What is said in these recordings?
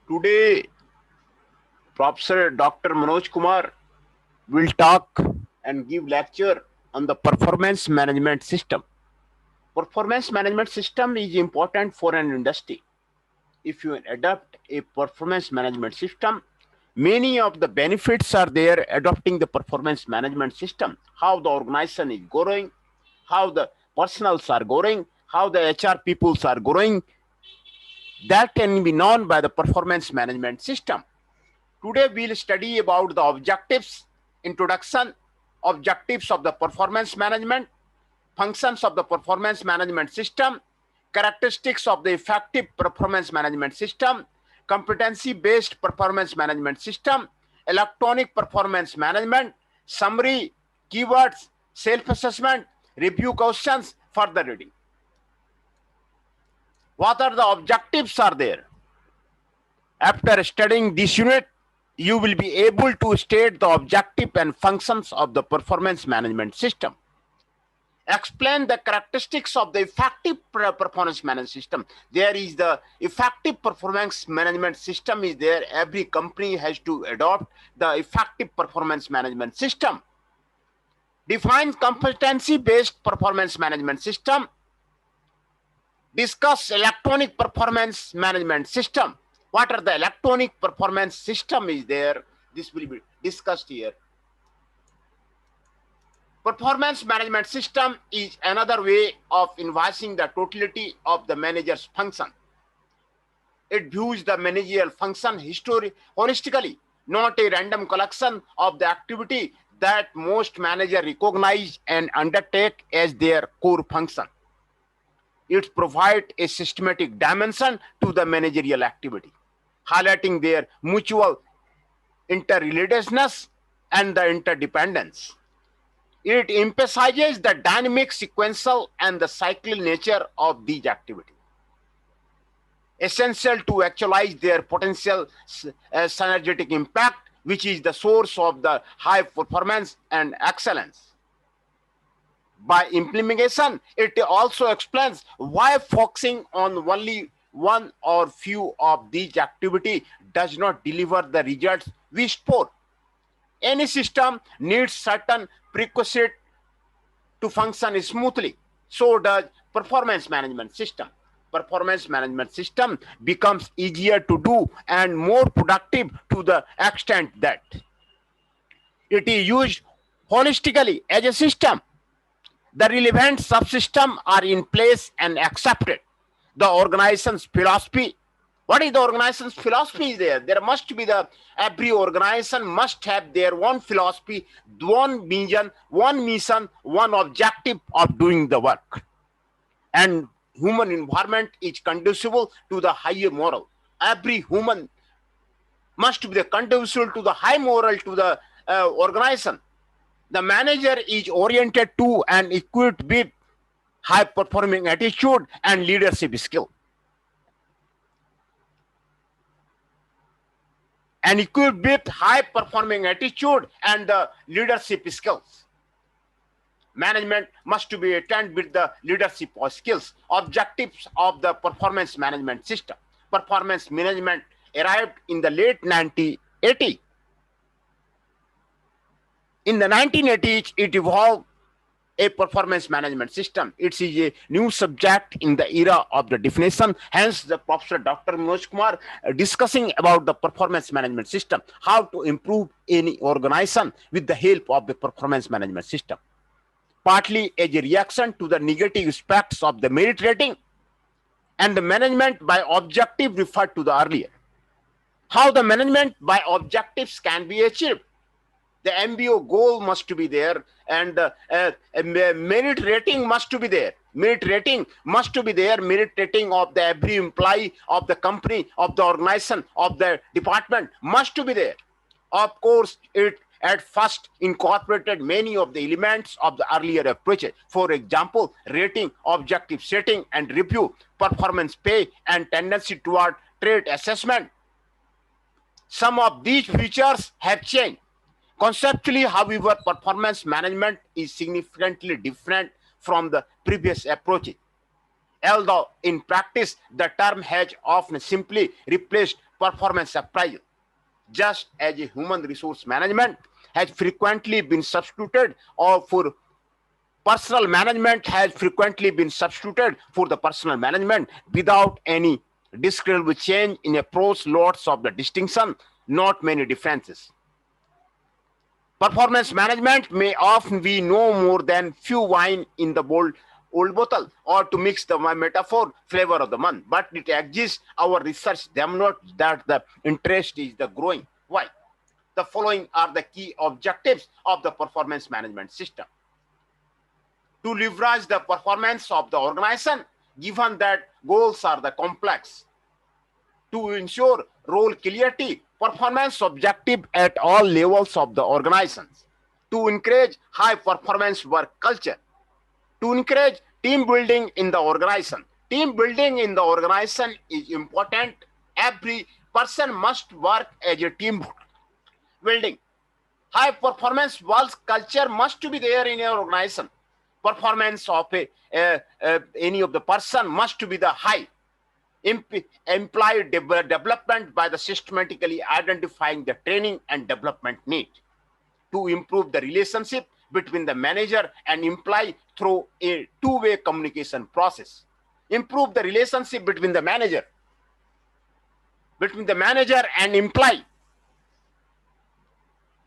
Today, Professor Dr. Manoj Kumar will talk and give lecture on the performance management system. Performance management system is important for an industry. If you adopt a performance management system, many of the benefits are there adopting the performance management system. How the organization is growing, how the personals are growing, how the HR peoples are growing, that can be known by the performance management system. Today we'll study about the objectives, introduction, objectives of the performance management, functions of the performance management system, characteristics of the effective performance management system, competency-based performance management system, electronic performance management, summary, keywords, self-assessment, review questions, further reading. What are the objectives are there? After studying this unit, you will be able to state the objective and functions of the performance management system. Explain the characteristics of the effective performance management system. There is the effective performance management system is there. Every company has to adopt the effective performance management system. Define competency-based performance management system. Discuss electronic performance management system. What are the electronic performance system is there? This will be discussed here. Performance management system is another way of invoicing the totality of the manager's function. It views the managerial function holistically, not a random collection of the activity that most managers recognize and undertake as their core function. It provides a systematic dimension to the managerial activity, highlighting their mutual interrelatedness and the interdependence. It emphasizes the dynamic, sequential, and the cyclical nature of these activities, essential to actualize their potential synergetic impact, which is the source of the high performance and excellence. By implementation, it also explains why focusing on only one or few of these activities does not deliver the results we support. Any system needs certain prerequisites to function smoothly. So does performance management system. Performance management system becomes easier to do and more productive to the extent that it is used holistically as a system. The relevant subsystems are in place and accepted. The organization's philosophy. What is the organization's philosophy there? There must be every organization must have their own philosophy, one vision, one mission, one objective of doing the work. And human environment is conducive to the higher moral. Every human must be conducive to the high moral to the organization. The manager is oriented to and equipped with high performing attitude and leadership skill. And equipped with high performing attitude and the leadership skills. Management must be attended with the leadership skills. Objectives of the performance management system. Performance management arrived in the late 1980s. In the 1980s, it evolved a performance management system. It is a new subject in the era of the definition. Hence, the Professor Dr. Manoj Kumar discussing about the performance management system, how to improve any organization with the help of the performance management system. Partly as a reaction to the negative aspects of the merit rating and the management by objective referred to the earlier. How the management by objectives can be achieved. The MBO goal must be there and the merit rating must be there. Merit rating must be there. Merit rating of the every employee of the company, of the organization, of the department must be there. Of course, it at first incorporated many of the elements of the earlier approaches. For example, rating, objective setting and review, performance pay and tendency toward trait assessment. Some of these features have changed. Conceptually, however, performance management is significantly different from the previous approaches. Although in practice, the term has often simply replaced performance appraisal. Just as a human resource management has frequently been substituted or for personal management has frequently been substituted for the personal management without any discernible change in approach, lots of the distinction, not many differences. Performance management may often be no more than few wine in the old bottle, or to mix the metaphor, flavor of the month. But it exists. Our research demonstrates that the interest is the growing. Why? The following are the key objectives of the performance management system. To leverage the performance of the organization, given that goals are the complex. To ensure role clarity, performance objective at all levels of the organizations. To encourage high performance work culture. To encourage team building in the organization. Team building in the organization is important. Every person must work as a team building. High performance work culture must be there in your organization. Performance of any of the person must be the high. Employee development by the systematically identifying the training and development need. To improve the relationship between the manager and employee through a two-way communication process. Improve the relationship between the manager and employee.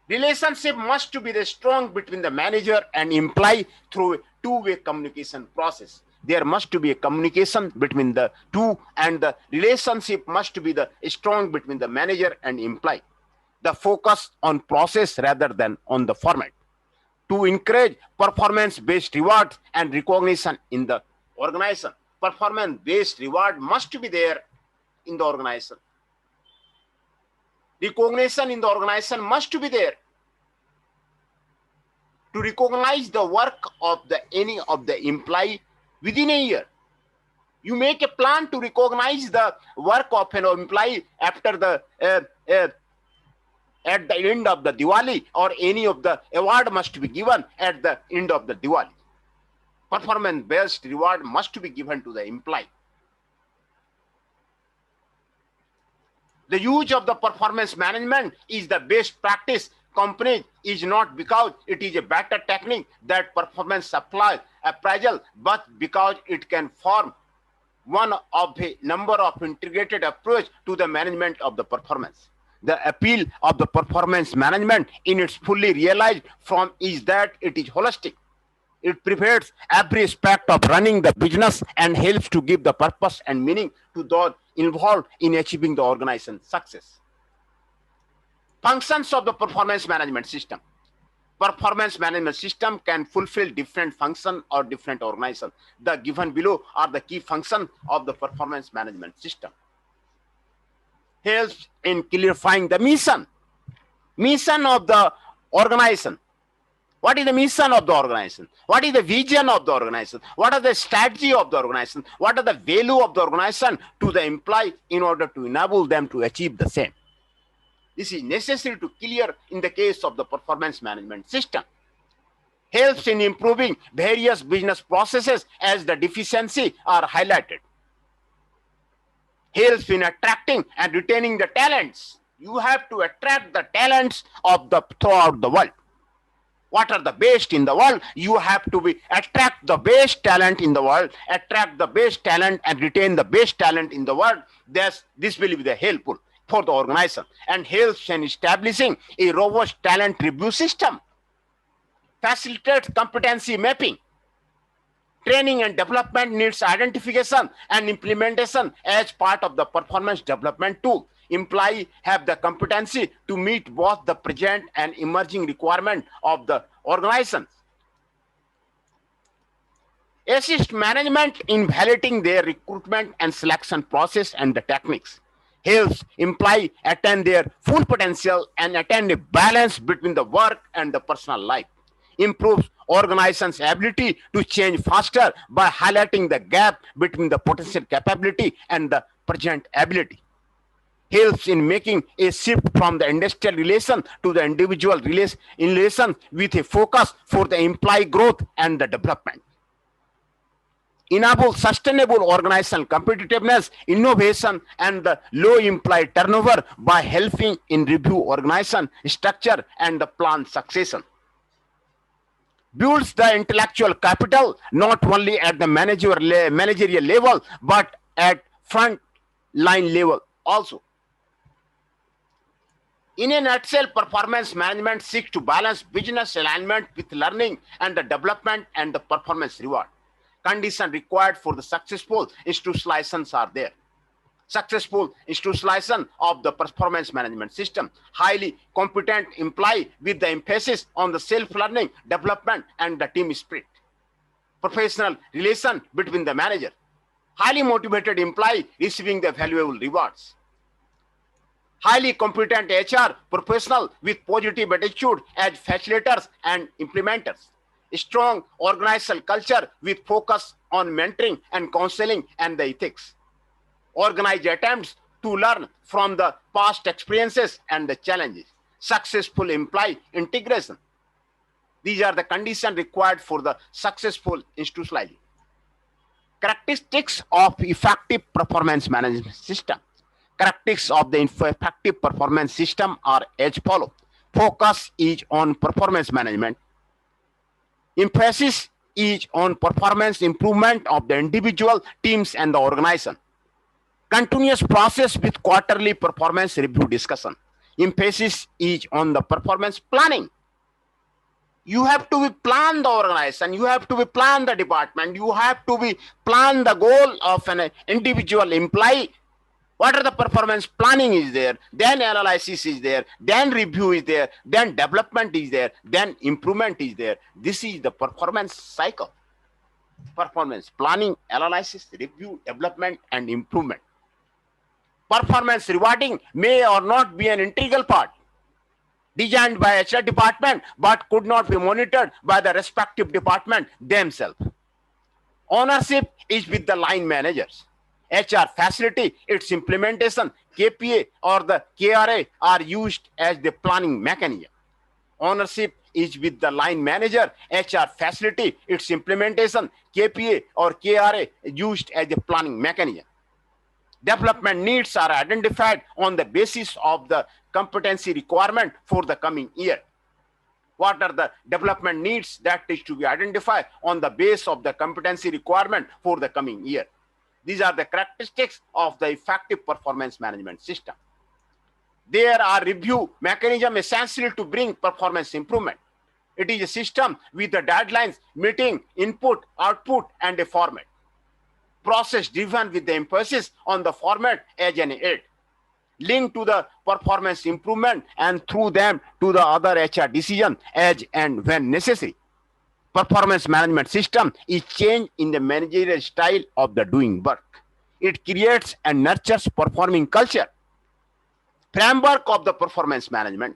Relationship must be the strong between the manager and employee through a two-way communication process. There must be a communication between the two, and the relationship must be the strong between the manager and employee. The focus on process rather than on the format. To encourage performance-based rewards and recognition in the organization. Performance-based reward must be there in the organization. Recognition in the organization must be there. To recognize the work of any of the employee within a year. You make a plan to recognize the work of an employee after the at the end of the Diwali, or any of the award must be given at the end of the Diwali. Performance-based reward must be given to the employee. The use of the performance management is the best practice company is not because it is a better technique that performance appraisal, but because it can form one of a number of integrated approach to the management of the performance. The appeal of the performance management in its fully realized form is that it is holistic. It prepares every aspect of running the business and helps to give the purpose and meaning to those involved in achieving the organization's success. Functions of the performance management system. Performance management system can fulfill different functions or different organizations. The given below are the key functions of the performance management system. Helps in clarifying the mission of the organization. What is the mission of the organization? What is the vision of the organization? What are the strategy of the organization? What are the value of the organization to the employee in order to enable them to achieve the same? This is necessary to clear in the case of the performance management system. Helps in improving various business processes as the deficiency are highlighted. Helps in attracting and retaining the talents. You have to attract the talents of the throughout the world. What are the best in the world? You have to attract the best talent in the world, attract the best talent and retain the best talent in the world. This will be the helpful for the organization, and helps in establishing a robust talent review system. Facilitates competency mapping. Training and development needs identification and implementation as part of the performance development tool. Employees have the competency to meet both the present and emerging requirement of the organization. Assist management in validating their recruitment and selection process and the techniques. Helps employees attain their full potential and attain a balance between the work and the personal life. Improves organization's ability to change faster by highlighting the gap between the potential capability and the present ability. Helps in making a shift from the industrial relation to the individual relation with a focus for the employee growth and the development. enable sustainable organizational competitiveness, innovation, and the low employee turnover by helping in review organization structure and the plan succession. Builds the intellectual capital not only at the managerial level but at front line level also. In a nutshell, performance management seeks to balance business alignment with learning and the development and the performance reward. Conditions required for the successful institutionalizations are there. Successful institutionalization of the performance management system. Highly competent employee with the emphasis on the self-learning, development, and the team spirit. Professional relation between the manager. Highly motivated employee receiving the valuable rewards. Highly competent HR professional with positive attitude as facilitators and implementers. Strong organizational culture with focus on mentoring and counseling and the ethics. Organized attempts to learn from the past experiences and the challenges. Successful employee integration. These are the conditions required for the successful institutionalization. Characteristics of effective performance management system. Characteristics of the effective performance system are as follows. Focus is on performance management. Emphasis is on performance improvement of the individual, teams, and the organization. Continuous process with quarterly performance review discussion. Emphasis is on the performance planning. You have to be plan the organization, you have to be plan the department, you have to be plan the goal of an individual employee. What are the performance planning is there, then analysis is there, then review is there, then development is there, then improvement is there. This is the performance cycle. Performance planning, analysis, review, development, and improvement. Performance rewarding may or not be an integral part designed by HR department but could not be monitored by the respective department themselves. Ownership is with the line managers. HR facility, its implementation, KPA or the KRA are used as the planning mechanism. Ownership is with the line manager. HR facility, its implementation, KPA or KRA used as a planning mechanism. Development needs are identified on the basis of the competency requirement for the coming year. What are the development needs that is to be identified on the base of the competency requirement for the coming year? These are the characteristics of the effective performance management system. There are review mechanisms essential to bring performance improvement. It is a system with the deadlines, meeting, input, output, and a format. Process driven with the emphasis on the format as an aid. Linked to the performance improvement and through them to the other HR decision as and when necessary. Performance management system is change in the managerial style of the doing work. It creates and nurtures performing culture. Framework of the performance management.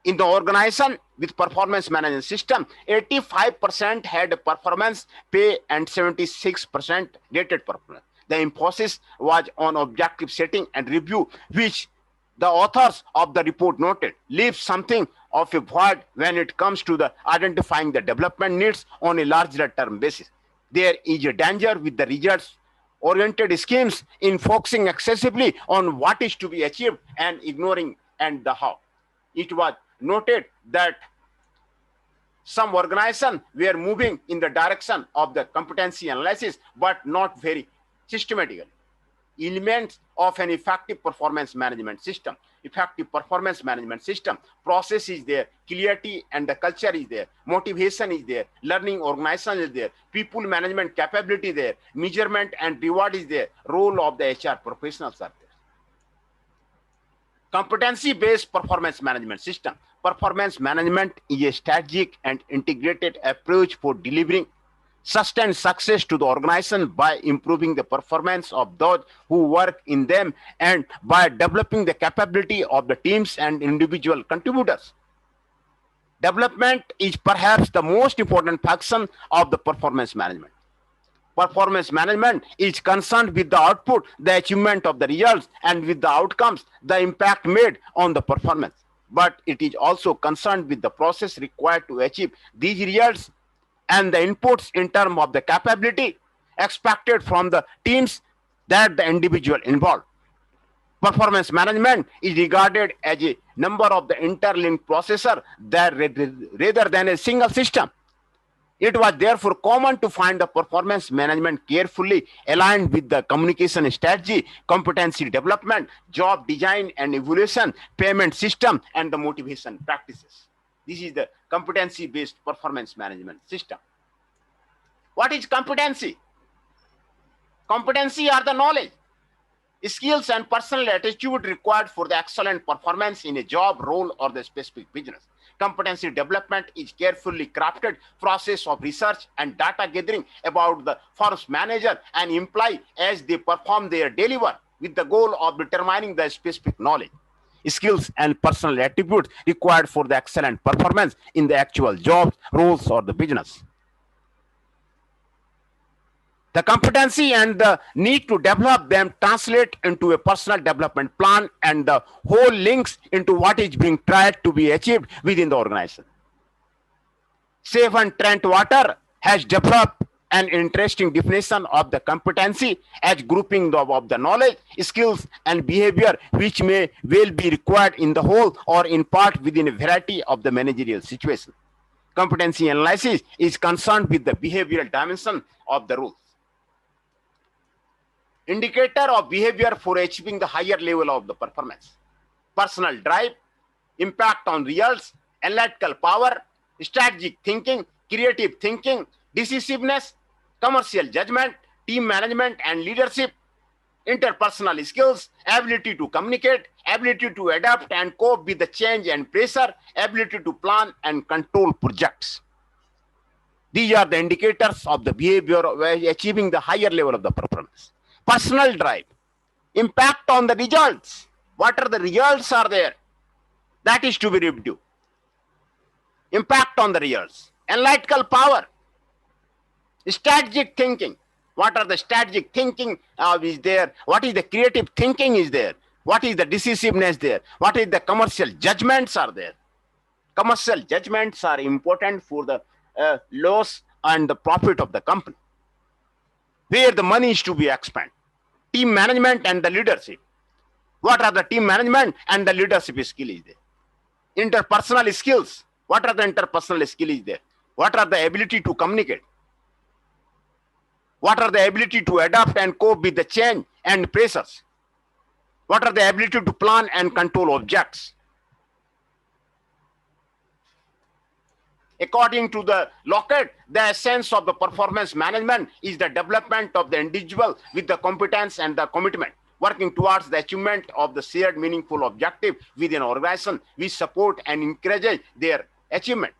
In the organization with performance management system, 85% had performance pay and 76% rated performance. The emphasis was on objective setting and review, which the authors of the report noted leaves something of a void when it comes to the identifying the development needs on a larger term basis. There is a danger with the results oriented schemes in focusing excessively on what is to be achieved and ignoring and the how. It was noted that some organizations were moving in the direction of the competency analysis but not very systematically. Elements of an effective performance management system. Effective performance management system. Process is there, clarity and the culture is there, motivation is there, learning organization is there, people management capability there, measurement and reward is there, role of the HR professionals are there. Competency-based performance management system. Performance management is a strategic and integrated approach for delivering sustained success to the organization by improving the performance of those who work in them and by developing the capability of the teams and individual contributors. Development is perhaps the most important function of the performance management. Performance management is concerned with the output, the achievement of the results, and with the outcomes, the impact made on the performance. But it is also concerned with the process required to achieve these results and the inputs in terms of the capability, expected from the teams that the individual involved. Performance management is regarded as a number of the interlinked processor that rather than a single system. It was therefore common to find the performance management carefully aligned with the communication strategy, competency development, job design and evaluation, payment system, and the motivation practices. This is the competency-based performance management system. What is competency? Competency are the knowledge, skills, and personal attitude required for the excellent performance in a job, role, or the specific business. Competency development is carefully crafted process of research and data gathering about the firm's manager and employee as they perform their daily work with the goal of determining the specific knowledge, skills, and personal attributes required for the excellent performance in the actual jobs, roles, or the business. The competency and the need to develop them translate into a personal development plan, and the whole links into what is being tried to be achieved within the organization. Stephen Trent Water has developed an interesting definition of the competency as grouping of the knowledge, skills, and behavior which may well be required in the whole or in part within a variety of the managerial situations. Competency analysis is concerned with the behavioral dimension of the rules. Indicator of behavior for achieving the higher level of the performance: personal drive, impact on results, analytical power, strategic thinking, creative thinking, decisiveness, commercial judgment, team management and leadership, interpersonal skills, ability to communicate, ability to adapt and cope with the change and pressure, ability to plan and control projects. These are the indicators of the behavior of achieving the higher level of the performance. Personal drive, impact on the results. What are the results are there? That is to be reviewed. Impact on the results. Analytical power, strategic thinking. What are the strategic thinking is there? What is the creative thinking is there? What is the decisiveness there? What is the commercial judgments are there? Commercial judgments are important for the loss and the profit of the company, where the money is to be expended. Team management and the leadership. What are the team management and the leadership skill is there? Interpersonal skills. What are the interpersonal skills is there? What are the ability to communicate? What are the ability to adapt and cope with the change and pressures? What are the ability to plan and control objects? According to the Lockett, the essence of the performance management is the development of the individual with the competence and the commitment, working towards the achievement of the shared meaningful objective within an organization. We support and encourage their achievement.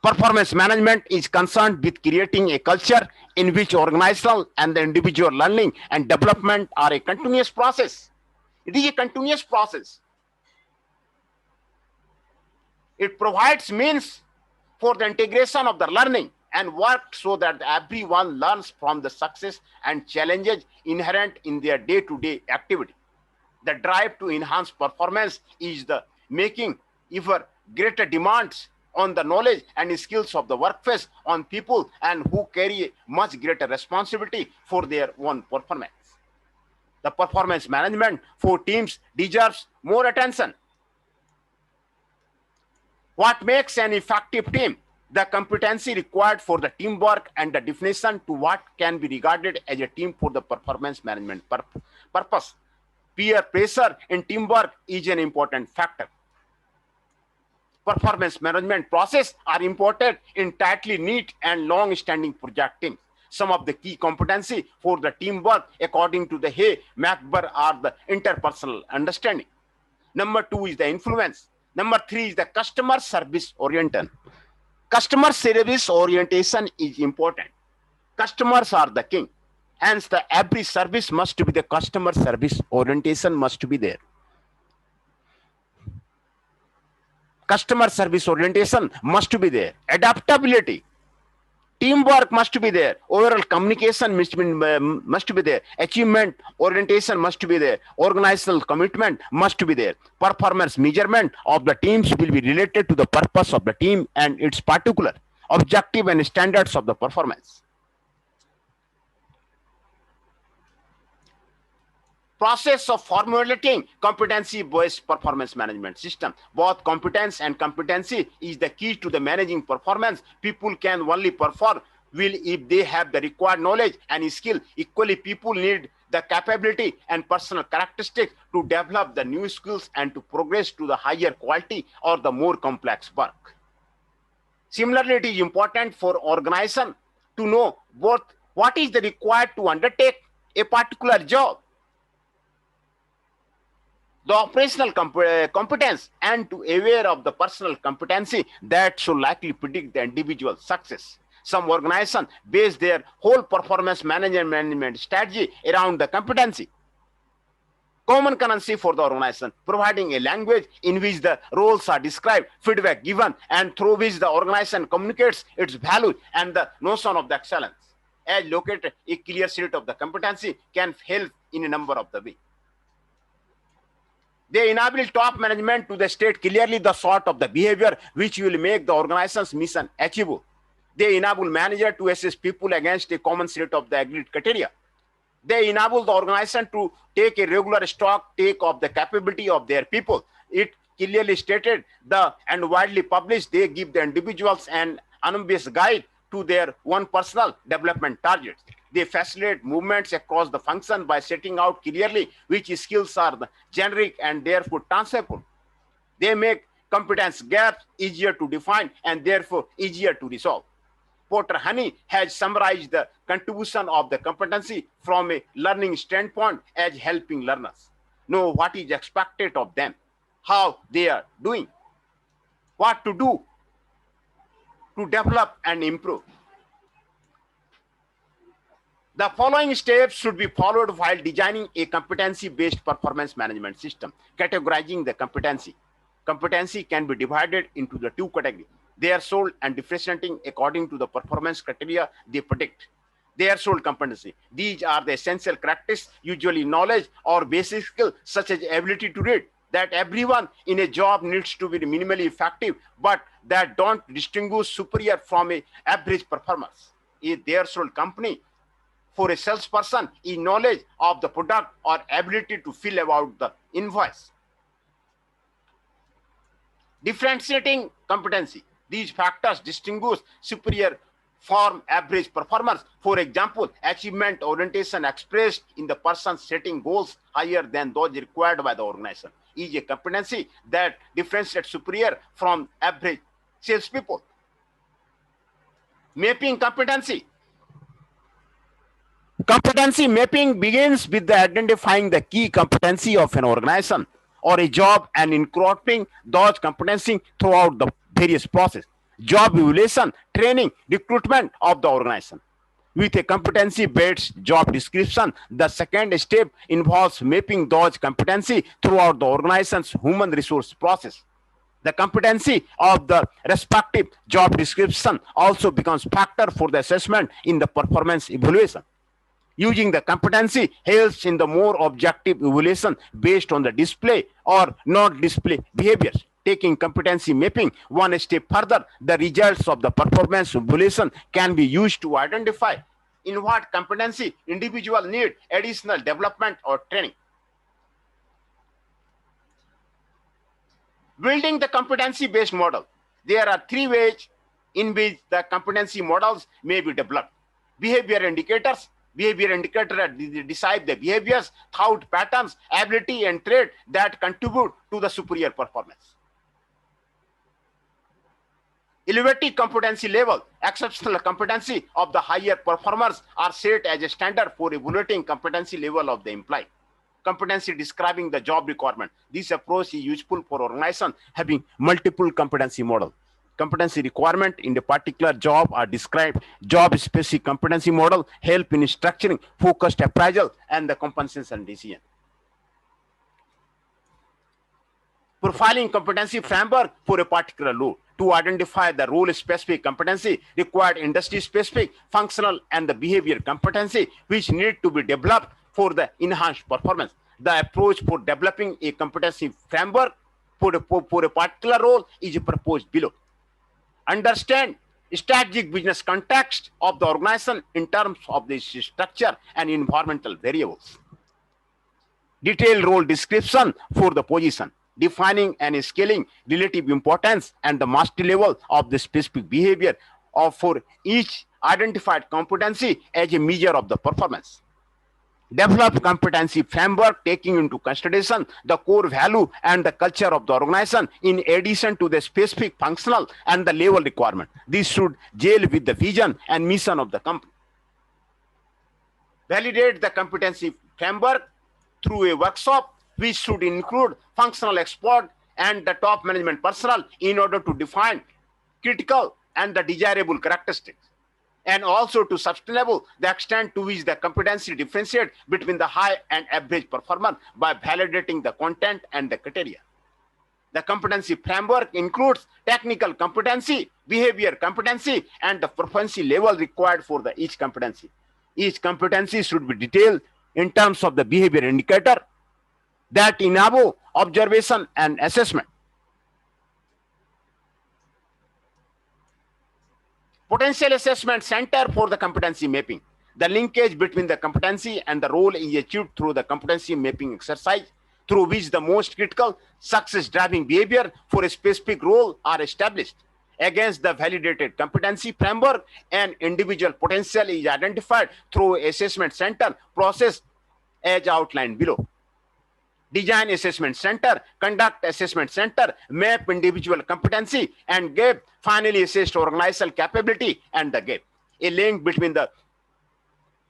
Performance management is concerned with creating a culture in which organizational and the individual learning and development are a continuous process. It is a continuous process. It provides means for the integration of the learning and work so that everyone learns from the success and challenges inherent in their day-to-day activity. The drive to enhance performance is the making ever greater demands on the knowledge and skills of the workforce on people and who carry much greater responsibility for their own performance. The performance management for teams deserves more attention. What makes an effective team? The competency required for the teamwork and the definition to what can be regarded as a team for the performance management purpose. Peer pressure in teamwork is an important factor. Performance management process are important in tightly knit and long-standing project teams. Some of the key competency for the teamwork according to the Hay McBur are the interpersonal understanding. Number 2 is the influence. Number 3 is the customer service orientation. Customer service orientation is important. Customers are the king. Hence, every service must be the customer service orientation must be there. Customer service orientation must be there. Adaptability. Teamwork must be there. Overall communication must be there. Achievement orientation must be there. Organizational commitment must be there. Performance measurement of the teams will be related to the purpose of the team and its particular objective and standards of the performance. process of formulating competency-based performance management system. Both competence and competency is the key to the managing performance. People can only perform well if they have the required knowledge and skill. Equally, people need the capability and personal characteristics to develop the new skills and to progress to the higher quality or the more complex work. Similarly, it is important for organization to know both what is the required to undertake a particular job, the operational competence, and to aware of the personal competency that should likely predict the individual success. Some organizations base their whole performance management strategy around the competency. Common currency for the organization, providing a language in which the roles are described, feedback given, and through which the organization communicates its value and the notion of the excellence. As located, a clear set of the competency can help in a number of the ways. They enable top management to state clearly the sort of the behavior which will make the organization's mission achievable. They enable manager to assess people against a common set of the agreed criteria. They enable the organization to take a regular stock take of the capability of their people. It clearly stated and widely published, they give the individuals an unambiguous guide to their own personal development targets. They facilitate movements across the function by setting out clearly which skills are generic and therefore transferable. They make competence gaps easier to define and therefore easier to resolve. Porter Honey has summarized the contribution of the competency from a learning standpoint as helping learners know what is expected of them, how they are doing, what to do to develop and improve. The following steps should be followed while designing a competency-based performance management system. Categorizing the competency. Competency can be divided into the two categories. They are sold and differentiating according to the performance criteria they predict. They are sold competency. These are the essential characteristics, usually knowledge or basic skill, such as ability to read, that everyone in a job needs to be minimally effective, but that don't distinguish superior from a average performers. If they are sold company for a salesperson is knowledge of the product or ability to fill out the invoice. Differentiating competency. These factors distinguish superior from average performers. For example, achievement orientation expressed in the person setting goals higher than those required by the organization is a competency that differentiates superior from average salespeople. Mapping competency. Competency mapping begins with identifying the key competency of an organization or a job and incorporating those competencies throughout the various process. Job evaluation, training, recruitment of the organization. With a competency-based job description, the second step involves mapping those competencies throughout the organization's human resource process. The competency of the respective job description also becomes factor for the assessment in the performance evaluation. Using the competency helps in the more objective evaluation based on the display or not display behaviors. Taking competency mapping one step further, the results of the performance evaluation can be used to identify in what competency individual need additional development or training. Building the competency-based model. There are three ways in which the competency models may be developed. Behavior indicators. Behavior indicator decide the behaviors, thought patterns, ability, and trait that contribute to the superior performance. Elevated competency level. Exceptional competency of the higher performers are set as a standard for evaluating competency level of the employee. Competency describing the job requirement. This approach is useful for organizations having multiple competency models. Competency requirement in a particular job are described. Job-specific competency model help in structuring focused appraisal and the compensation decision. Profiling competency framework for a particular role to identify the role-specific competency required, industry-specific, functional, and the behavior competency which need to be developed for the enhanced performance. The approach for developing a competency framework for a particular role is proposed below. Understand strategic business context of the organization in terms of the structure and environmental variables. Detailed role description for the position, defining and scaling relative importance and the mastery level of the specific behavior of for each identified competency as a measure of the performance. Develop competency framework taking into consideration the core value and the culture of the organization in addition to the specific functional and the level requirement. This should gel with the vision and mission of the company. Validate the competency framework through a workshop which should include functional expert and the top management personnel in order to define critical and the desirable characteristics, and also to sustainable the extent to which the competency differentiate between the high and average performer by validating the content and the criteria. The competency framework includes technical competency, behavior competency, and the proficiency level required for the each competency. Each competency should be detailed in terms of the behavior indicator that enable observation and assessment. Potential assessment center for the competency mapping. The linkage between the competency and the role is achieved through the competency mapping exercise, through which the most critical success driving behavior for a specific role are established. Against the validated competency framework, an individual potential is identified through assessment center process as outlined below. Design assessment center, conduct assessment center, map individual competency and gap, finally assess organizational capability and the gap. A link between the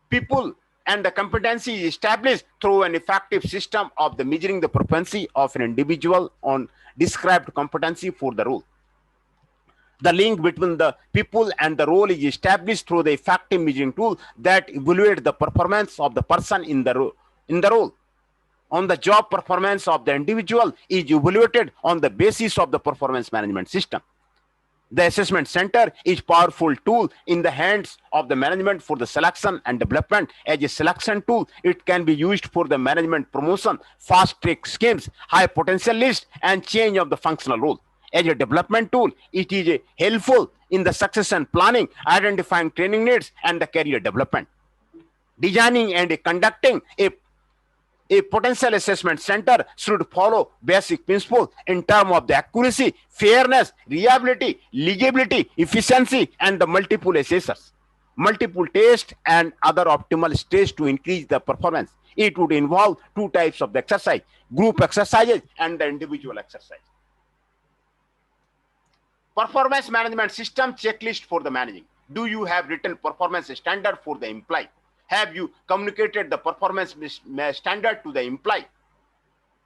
people and the competency is established through an effective system of the measuring the proficiency of an individual on described competency for the role. The link between the people and the role is established through the effective measuring tool that evaluates the performance of the person in the role. On the job performance of the individual is evaluated on the basis of the performance management system. The assessment center is a powerful tool in the hands of the management for the selection and development. As a selection tool, it can be used for the management promotion, fast track schemes, high potential list, and change of the functional role. As a development tool, it is helpful in the succession planning, identifying training needs, and the career development. Designing and conducting a potential assessment center should follow basic principles in terms of the accuracy, fairness, reliability, legibility, efficiency, and the multiple assessors, multiple tests, and other optimal stages to increase the performance. It would involve two types of the exercise: group exercises and the individual exercise. Performance management system checklist for the managing. Do you have written performance standard for the employee? Have you communicated the performance standard to the employee?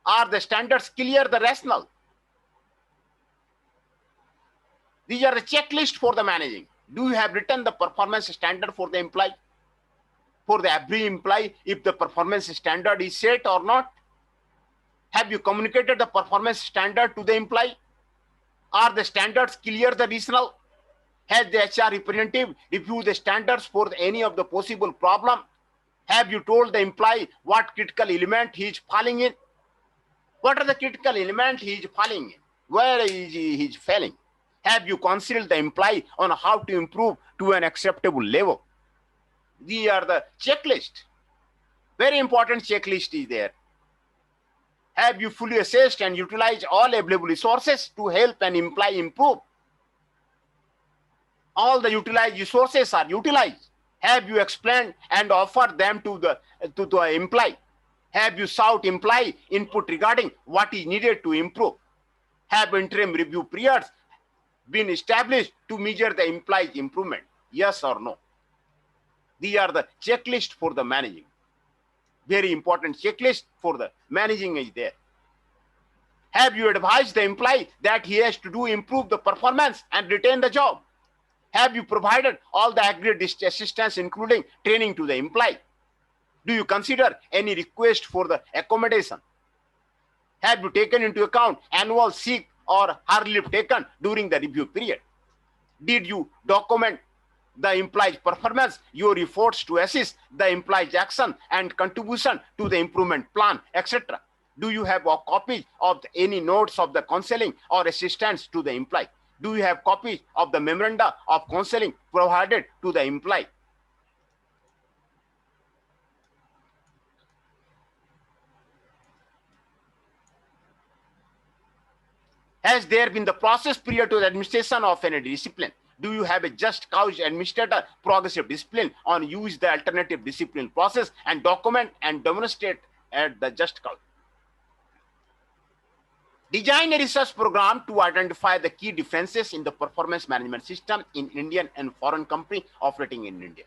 Are the standards clear, the rational? These are the checklist for the managing. Do you have written the performance standard for the employee? For the every employee, if the performance standard is set or not? Have you communicated the performance standard to the employee? Are the standards clear, the reasonable? Has the HR representative reviewed the standards for any of the possible problem? Have you told the employee what critical element he is falling in? What are the critical elements he is falling in? Where is he is failing? Have you counseled the employee on how to improve to an acceptable level? These are the checklist. Very important checklist is there. Have you fully assessed and utilized all available resources to help an employee improve? All the utilized resources are utilized. Have you explained and offered them to the employee? Have you sought employee input regarding what is needed to improve? Have interim review periods been established to measure the employee's improvement? Yes or no? These are the checklist for the managing. Very important checklist for the managing is there. Have you advised the employee that he has to do improve the performance and retain the job? Have you provided all the agreed assistance, including training to the employee? Do you consider any request for the accommodation? Have you taken into account annual sick or hard leave taken during the review period? Did you document the employee's performance, your efforts to assist the employee's action and contribution to the improvement plan, etc.? Do you have a copy of any notes of the counseling or assistance to the employee? Do you have copies of the memoranda of counseling provided to the employee? Has there been the process prior to the administration of any discipline? Do you have a just cause administrator progressive discipline on use the alternative discipline process and document and demonstrate at the just cause? Design a research program to identify the key differences in the performance management system in Indian and foreign company operating in India.